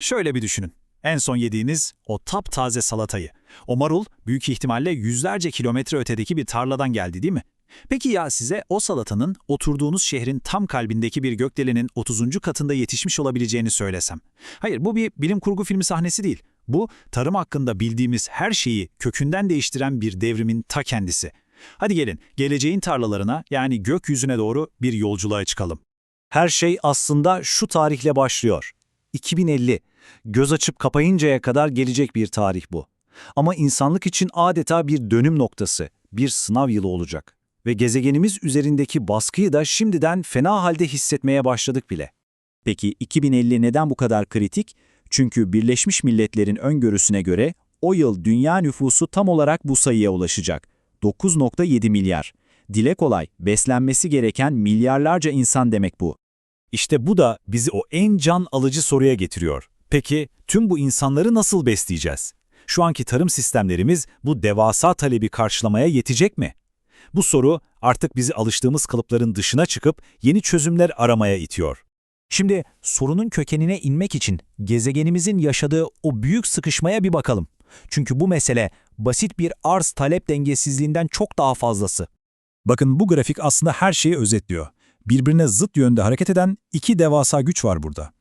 Şöyle bir düşünün. En son yediğiniz o taptaze salatayı. O marul büyük ihtimalle yüzlerce kilometre ötedeki bir tarladan geldi, değil mi? Peki ya size o salatanın oturduğunuz şehrin tam kalbindeki bir gökdelenin 30. katında yetişmiş olabileceğini söylesem? Hayır, bu bir bilim kurgu filmi sahnesi değil. Bu, tarım hakkında bildiğimiz her şeyi kökünden değiştiren bir devrimin ta kendisi. Hadi gelin, geleceğin tarlalarına, yani gökyüzüne doğru bir yolculuğa çıkalım. Her şey aslında şu tarihle başlıyor. 2050. Göz açıp kapayıncaya kadar gelecek bir tarih bu. Ama insanlık için adeta bir dönüm noktası, bir sınav yılı olacak. Ve gezegenimiz üzerindeki baskıyı da şimdiden fena halde hissetmeye başladık bile. Peki 2050 neden bu kadar kritik? Çünkü Birleşmiş Milletler'in öngörüsüne göre o yıl dünya nüfusu tam olarak bu sayıya ulaşacak. 9,7 milyar. Dile kolay, beslenmesi gereken milyarlarca insan demek bu. İşte bu da bizi o en can alıcı soruya getiriyor. Peki tüm bu insanları nasıl besleyeceğiz? Şu anki tarım sistemlerimiz bu devasa talebi karşılamaya yetecek mi? Bu soru artık bizi alıştığımız kalıpların dışına çıkıp yeni çözümler aramaya itiyor. Şimdi sorunun kökenine inmek için gezegenimizin yaşadığı o büyük sıkışmaya bir bakalım. Çünkü bu mesele basit bir arz-talep dengesizliğinden çok daha fazlası. Bakın, bu grafik aslında her şeyi özetliyor. Birbirine zıt yönde hareket eden iki devasa güç var burada.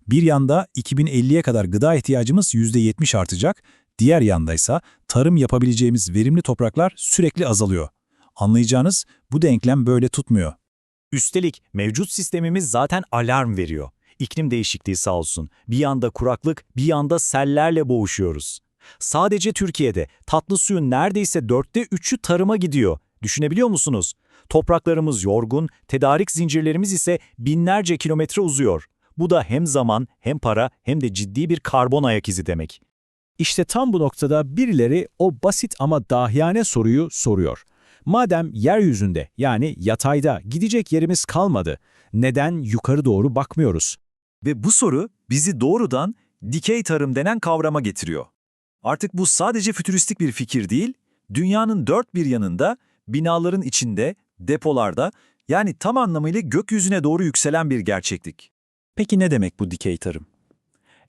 Bir yanda 2050'ye kadar gıda ihtiyacımız %70 artacak, diğer yandaysa tarım yapabileceğimiz verimli topraklar sürekli azalıyor. Anlayacağınız, bu denklem böyle tutmuyor. Üstelik mevcut sistemimiz zaten alarm veriyor. İklim değişikliği sağ olsun. Bir yanda kuraklık, bir yanda sellerle boğuşuyoruz. Sadece Türkiye'de tatlı suyun neredeyse 3'ü tarıma gidiyor. Düşünebiliyor musunuz? Topraklarımız yorgun, tedarik zincirlerimiz ise binlerce kilometre uzuyor. Bu da hem zaman, hem para, hem de ciddi bir karbon ayak izi demek. İşte tam bu noktada birileri o basit ama dahiyane soruyu soruyor. Madem yeryüzünde, yani yatayda gidecek yerimiz kalmadı, neden yukarı doğru bakmıyoruz? Ve bu soru bizi doğrudan dikey tarım denen kavrama getiriyor. Artık bu sadece fütüristik bir fikir değil, dünyanın dört bir yanında, binaların içinde, depolarda, yani tam anlamıyla gökyüzüne doğru yükselen bir gerçeklik. Peki ne demek bu dikey tarım?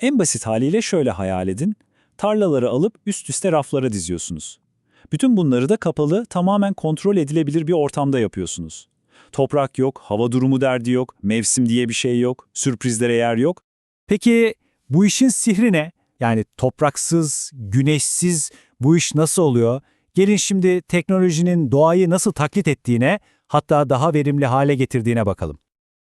En basit haliyle şöyle hayal edin. Tarlaları alıp üst üste raflara diziyorsunuz. Bütün bunları da kapalı, tamamen kontrol edilebilir bir ortamda yapıyorsunuz. Toprak yok, hava durumu derdi yok, mevsim diye bir şey yok, sürprizlere yer yok. Peki bu işin sihri ne? Yani topraksız, güneşsiz bu iş nasıl oluyor? Gelin şimdi teknolojinin doğayı nasıl taklit ettiğine, hatta daha verimli hale getirdiğine bakalım.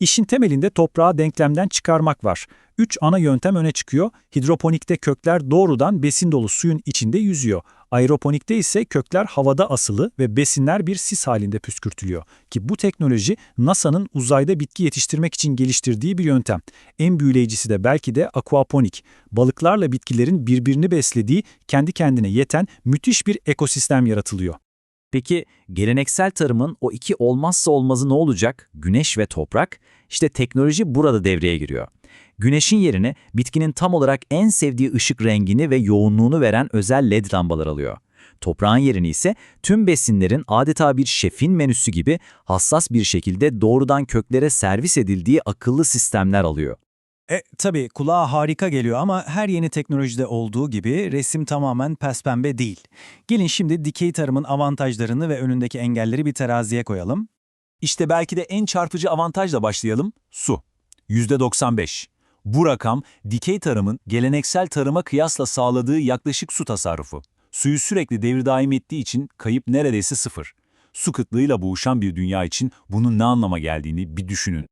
İşin temelinde toprağı denklemden çıkarmak var. 3 ana yöntem öne çıkıyor. Hidroponikte kökler doğrudan besin dolu suyun içinde yüzüyor. Aeroponikte ise kökler havada asılı ve besinler bir sis halinde püskürtülüyor. Ki bu teknoloji NASA'nın uzayda bitki yetiştirmek için geliştirdiği bir yöntem. En büyüleyicisi de belki de aquaponik. Balıklarla bitkilerin birbirini beslediği, kendi kendine yeten müthiş bir ekosistem yaratılıyor. Peki geleneksel tarımın o iki olmazsa olmazı ne olacak? Güneş ve toprak. İşte teknoloji burada devreye giriyor. Güneşin yerine bitkinin tam olarak en sevdiği ışık rengini ve yoğunluğunu veren özel LED lambalar alıyor. Toprağın yerini ise tüm besinlerin adeta bir şefin menüsü gibi hassas bir şekilde doğrudan köklere servis edildiği akıllı sistemler alıyor. Tabii kulağa harika geliyor ama her yeni teknolojide olduğu gibi resim tamamen pespembe değil. Gelin şimdi dikey tarımın avantajlarını ve önündeki engelleri bir teraziye koyalım. İşte belki de en çarpıcı avantajla başlayalım, su. %95. Bu rakam dikey tarımın geleneksel tarıma kıyasla sağladığı yaklaşık su tasarrufu. Suyu sürekli devir daim ettiği için kayıp neredeyse sıfır. Su kıtlığıyla boğuşan bir dünya için bunun ne anlama geldiğini bir düşünün.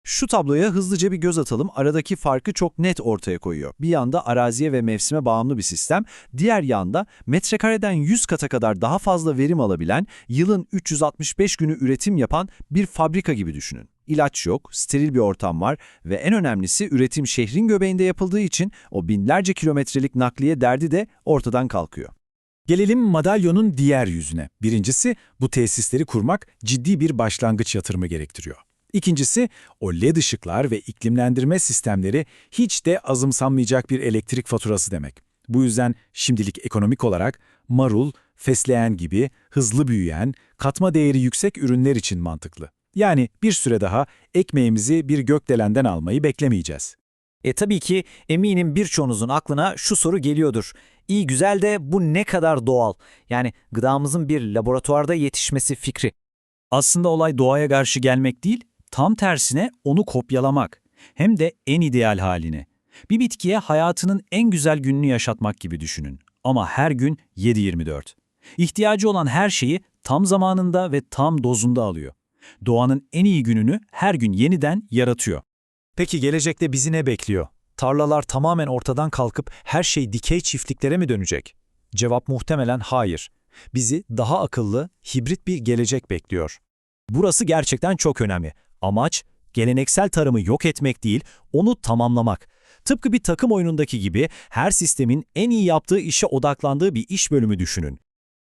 Şu tabloya hızlıca bir göz atalım. Aradaki farkı çok net ortaya koyuyor. Bir yanda araziye ve mevsime bağımlı bir sistem, diğer yanda metrekareden 100 kata kadar daha fazla verim alabilen, yılın 365 günü üretim yapan bir fabrika gibi düşünün. İlaç yok, steril bir ortam var ve en önemlisi üretim şehrin göbeğinde yapıldığı için o binlerce kilometrelik nakliye derdi de ortadan kalkıyor. Gelelim madalyonun diğer yüzüne. Birincisi, bu tesisleri kurmak ciddi bir başlangıç yatırımı gerektiriyor. İkincisi, o LED ışıklar ve iklimlendirme sistemleri hiç de azımsanmayacak bir elektrik faturası demek. Bu yüzden şimdilik ekonomik olarak marul, fesleğen gibi hızlı büyüyen, katma değeri yüksek ürünler için mantıklı. Yani bir süre daha ekmeğimizi bir gökdelenden almayı beklemeyeceğiz. Tabii ki eminim birçoğunuzun aklına şu soru geliyordur. İyi güzel de bu ne kadar doğal? Yani gıdamızın bir laboratuvarda yetişmesi fikri. Aslında olay doğaya karşı gelmek değil, tam tersine onu kopyalamak. Hem de en ideal halini. Bir bitkiye hayatının en güzel gününü yaşatmak gibi düşünün. Ama her gün 7/24. İhtiyacı olan her şeyi tam zamanında ve tam dozunda alıyor. Doğanın en iyi gününü her gün yeniden yaratıyor. Peki gelecekte bizi ne bekliyor? Tarlalar tamamen ortadan kalkıp her şey dikey çiftliklere mi dönecek? Cevap muhtemelen hayır. Bizi daha akıllı, hibrit bir gelecek bekliyor. Burası gerçekten çok önemli. Amaç, geleneksel tarımı yok etmek değil, onu tamamlamak. Tıpkı bir takım oyunundaki gibi her sistemin en iyi yaptığı işe odaklandığı bir iş bölümü düşünün.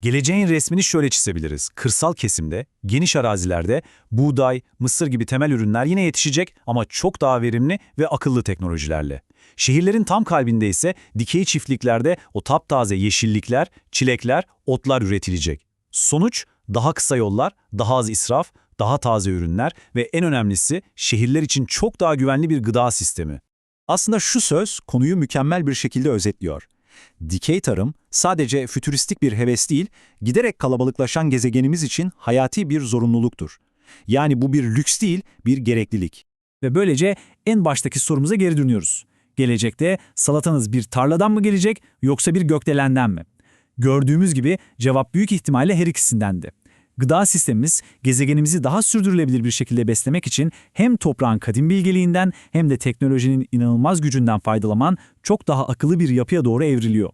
Geleceğin resmini şöyle çizebiliriz. Kırsal kesimde, geniş arazilerde buğday, mısır gibi temel ürünler yine yetişecek ama çok daha verimli ve akıllı teknolojilerle. Şehirlerin tam kalbinde ise dikey çiftliklerde o taptaze yeşillikler, çilekler, otlar üretilecek. Sonuç, daha kısa yollar, daha az israf, daha taze ürünler ve en önemlisi şehirler için çok daha güvenli bir gıda sistemi. Aslında şu söz konuyu mükemmel bir şekilde özetliyor. Dikey tarım sadece fütüristik bir heves değil, giderek kalabalıklaşan gezegenimiz için hayati bir zorunluluktur. Yani bu bir lüks değil, bir gereklilik. Ve böylece en baştaki sorumuza geri dönüyoruz. Gelecekte salatanız bir tarladan mı gelecek yoksa bir gökdelenden mi? Gördüğümüz gibi cevap büyük ihtimalle her ikisinden de. Gıda sistemimiz gezegenimizi daha sürdürülebilir bir şekilde beslemek için hem toprağın kadim bilgeliğinden hem de teknolojinin inanılmaz gücünden faydalanan çok daha akıllı bir yapıya doğru evriliyor.